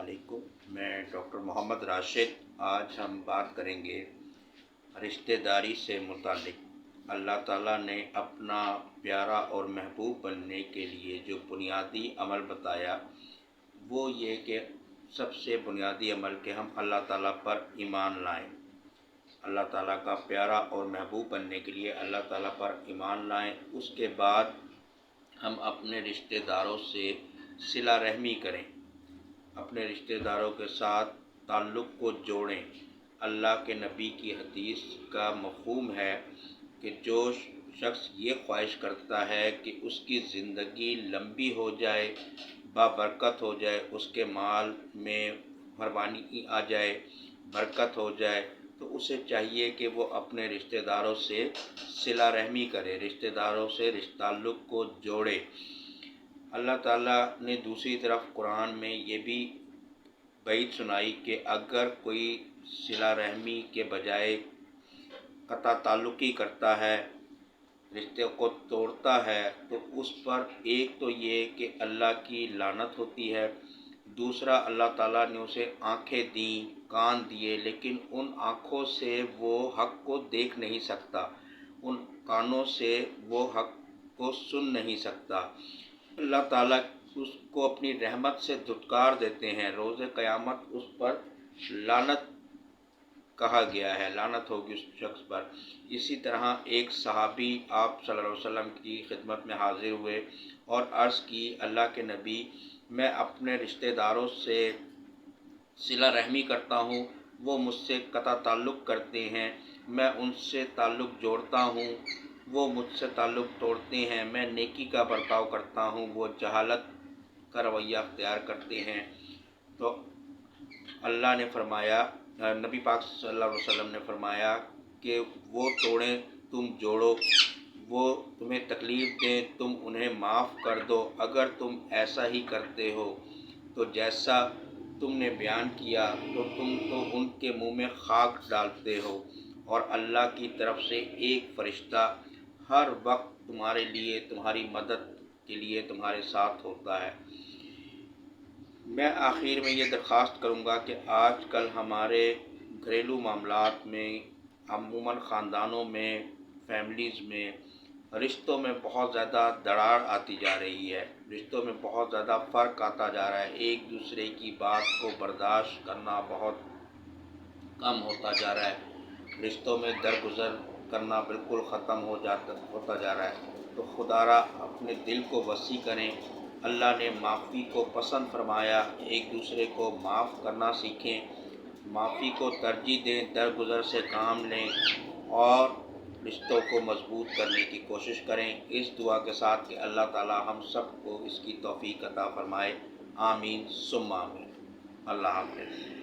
علیکم، میں ڈاکٹر محمد راشد۔ آج ہم بات کریں گے رشتہ داری سے متعلق۔ اللہ تعالیٰ نے اپنا پیارا اور محبوب بننے کے لیے جو بنیادی عمل بتایا وہ یہ کہ سب سے بنیادی عمل کہ ہم اللہ تعالیٰ پر ایمان لائیں۔ اللہ تعالیٰ کا پیارا اور محبوب بننے کے لیے اللہ تعالیٰ پر ایمان لائیں۔ اس کے بعد ہم اپنے رشتہ داروں سے صلہ رحمی کریں، اپنے رشتہ داروں کے ساتھ تعلق کو جوڑیں۔ اللہ کے نبی کی حدیث کا مفہوم ہے کہ جو شخص یہ خواہش کرتا ہے کہ اس کی زندگی لمبی ہو جائے، بابرکت ہو جائے، اس کے مال میں فراوانی آ جائے، برکت ہو جائے، تو اسے چاہیے کہ وہ اپنے رشتہ داروں سے صلہ رحمی کرے، رشتہ داروں سے تعلق کو جوڑے۔ اللہ تعالیٰ نے دوسری طرف قرآن میں یہ بھی وعید سنائی کہ اگر کوئی صلہ رحمی کے بجائے قطع تعلقی کرتا ہے، رشتے کو توڑتا ہے، تو اس پر ایک تو یہ کہ اللہ کی لعنت ہوتی ہے، دوسرا اللہ تعالیٰ نے اسے آنکھیں دیں، کان دیے، لیکن ان آنکھوں سے وہ حق کو دیکھ نہیں سکتا، ان کانوں سے وہ حق کو سن نہیں سکتا۔ اللہ تعالیٰ اس کو اپنی رحمت سے دھتکار دیتے ہیں، روز قیامت اس پر لعنت کہا گیا ہے، لعنت ہوگی اس شخص پر۔ اسی طرح ایک صحابی آپ صلی اللہ علیہ وسلم کی خدمت میں حاضر ہوئے اور عرض کی، اللہ کے نبی، میں اپنے رشتہ داروں سے صلہ رحمی کرتا ہوں، وہ مجھ سے قطع تعلق کرتے ہیں، میں ان سے تعلق جوڑتا ہوں، وہ مجھ سے تعلق توڑتے ہیں، میں نیکی کا برتاؤ کرتا ہوں، وہ جہالت کا رویہ اختیار کرتے ہیں۔ تو اللہ نے فرمایا، نبی پاک صلی اللہ علیہ وسلم نے فرمایا کہ وہ توڑیں تم جوڑو، وہ تمہیں تکلیف دیں تم انہیں معاف کر دو۔ اگر تم ایسا ہی کرتے ہو تو جیسا تم نے بیان کیا تو تم تو ان کے منہ میں خاک ڈالتے ہو، اور اللہ کی طرف سے ایک فرشتہ ہر وقت تمہارے لیے، تمہاری مدد کے لیے تمہارے ساتھ ہوتا ہے۔ میں آخر میں یہ درخواست کروں گا کہ آج کل ہمارے گھریلو معاملات میں، عموماً خاندانوں میں، فیملیز میں، رشتوں میں بہت زیادہ دراڑ آتی جا رہی ہے، رشتوں میں بہت زیادہ فرق آتا جا رہا ہے، ایک دوسرے کی بات کو برداشت کرنا بہت کم ہوتا جا رہا ہے، رشتوں میں درگزر کرنا بالکل ختم ہوتا جا رہا ہے۔ تو خدا را اپنے دل کو وسیع کریں۔ اللہ نے معافی کو پسند فرمایا، ایک دوسرے کو معاف کرنا سیکھیں، معافی کو ترجیح دیں، درگزر سے کام لیں اور رشتوں کو مضبوط کرنے کی کوشش کریں، اس دعا کے ساتھ کہ اللہ تعالی ہم سب کو اس کی توفیق عطا فرمائے۔ آمین ثم آمین۔ اللہ حافظ۔